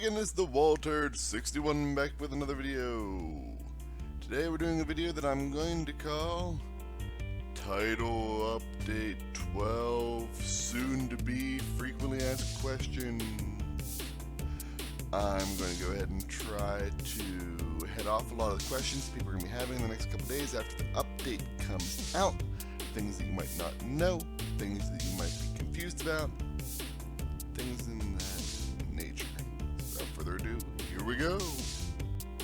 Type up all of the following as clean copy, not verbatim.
again, it's the Walter61 back with another video. Today we're doing a video that I'm going to call Title Update 12 Soon to Be Frequently Asked Questions. I'm going to go ahead and try to head off a lot of the questions people are going to be having in the next couple days after the update comes out. Things that you might not know, things that you might be confused about, things in that nature. So without further ado, here we go.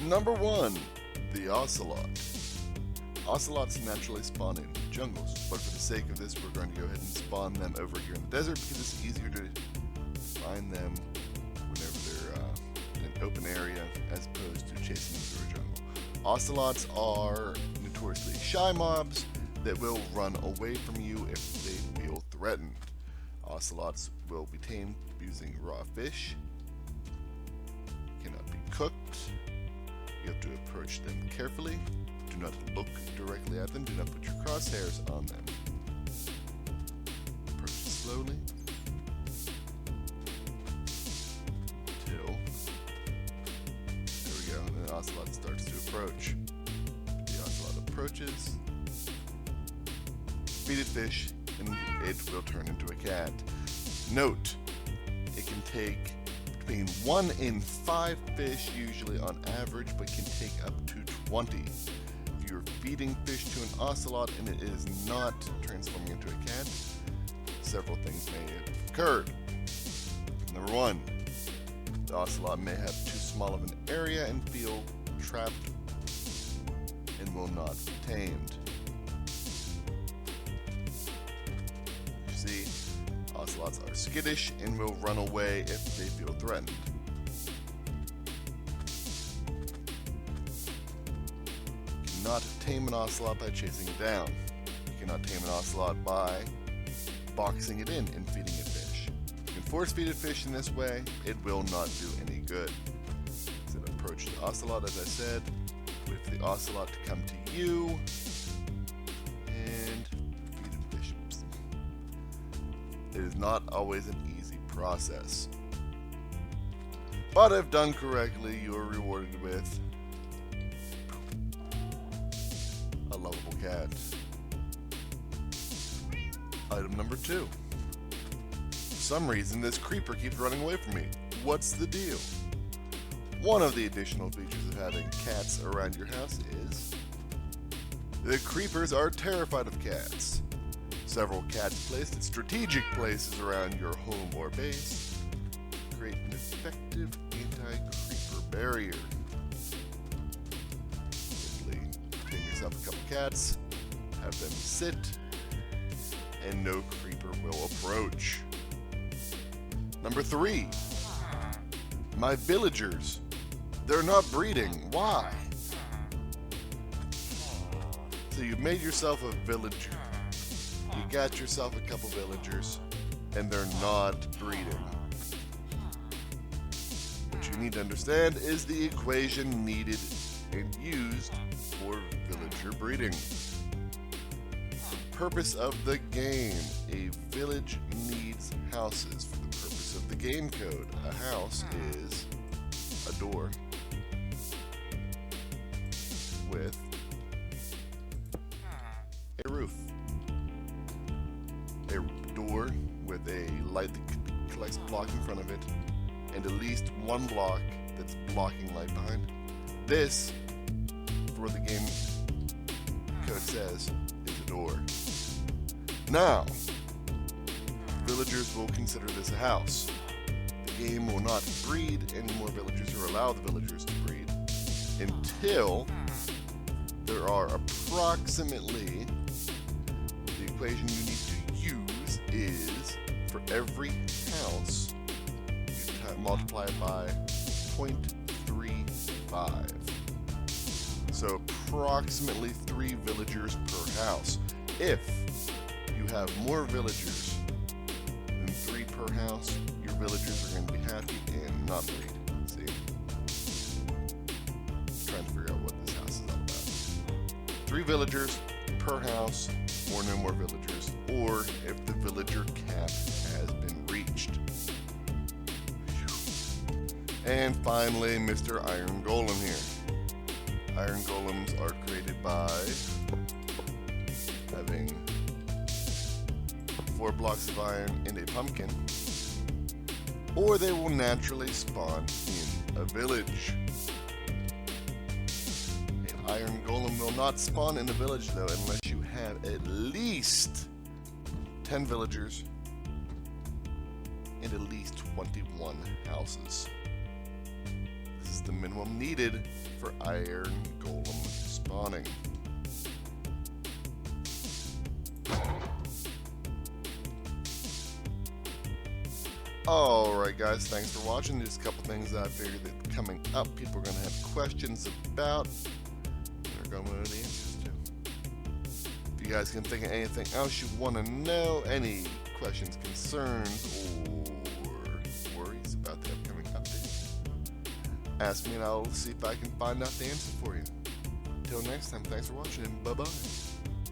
Number 1, the Ocelot. Ocelots naturally spawn in jungles, but for the sake of this, we're going to go ahead and spawn them over here in the desert because it's easier to find them whenever they're in an open area as opposed to chasing them through a jungle. Ocelots are notoriously shy mobs that will run away from you if they feel threatened. Ocelots will be tamed using raw fish, cannot be cooked, you have to approach them carefully, do not look directly at them, do not put your crosshairs on them. Approach slowly, till, there we go, and the Ocelot starts to approach. The Ocelot approaches, feed it fish, and it will turn into a cat. Note, it can take between 1 and 5 fish usually on average, but can take up to 20. If you're feeding fish to an Ocelot and it is not transforming into a cat, several things may have occurred. Number 1, the Ocelot may have too small of an area and feel trapped and will not be tamed. See, Ocelots are skittish and will run away if they feel threatened. You cannot tame an Ocelot by chasing it down. You cannot tame an Ocelot by boxing it in and feeding it fish. You can force feed it fish in this way, it will not do any good. So approach the Ocelot, as I said, wait for the Ocelot to come to you, and feed it fish. It is not always an easy process. But if done correctly, you are rewarded with a lovable cat. Item number 2. For some reason, this creeper keeps running away from me. What's the deal? One of the additional features of having cats around your house is the creepers are terrified of cats. Several cats placed at strategic places around your home or base create an effective anti-creeper barrier. Simply tame yourself a couple cats, have them sit, and no creeper will approach. Number 3, my villagers. They're not breeding. Why? So you've made yourself a villager. You got yourself a couple villagers, and they're not breeding. What you need to understand is the equation needed and used for villager breeding. The purpose of the game. A village needs houses. For the purpose of the game code, a house is a door with a roof. A door with a light that collects block in front of it, and at least one block that's blocking light behind. This, for the game code says, is a door. Now, villagers will consider this a house. The game will not breed any more villagers or allow the villagers to breed until there are approximately, the equation you need to use is for every house you multiply it by 0.35. So approximately 3 villagers per house. If you have more villagers than 3 per house, your villagers are going to be happy and not breed. See? Trying to figure out what this house is all about. 3 villagers per house, or no more villagers, or if the villager cap has been reached. And finally, Mr. Iron Golem here. Iron Golems are created by having 4 blocks of iron in a pumpkin, or they will naturally spawn in a village. An Iron Golem will not spawn in a village though unless you have at least 10 villagers and at least 21 houses. This is the minimum needed for Iron Golem spawning. Alright guys, thanks for watching. Just a couple things that I figured that coming up people are going to have questions about, and they're going to know the answers to. If you guys can think of anything else you want to know, any questions, concerns, or worries about the upcoming update, ask me and I'll see if I can find out the answer for you. Until next time, thanks for watching and bye-bye.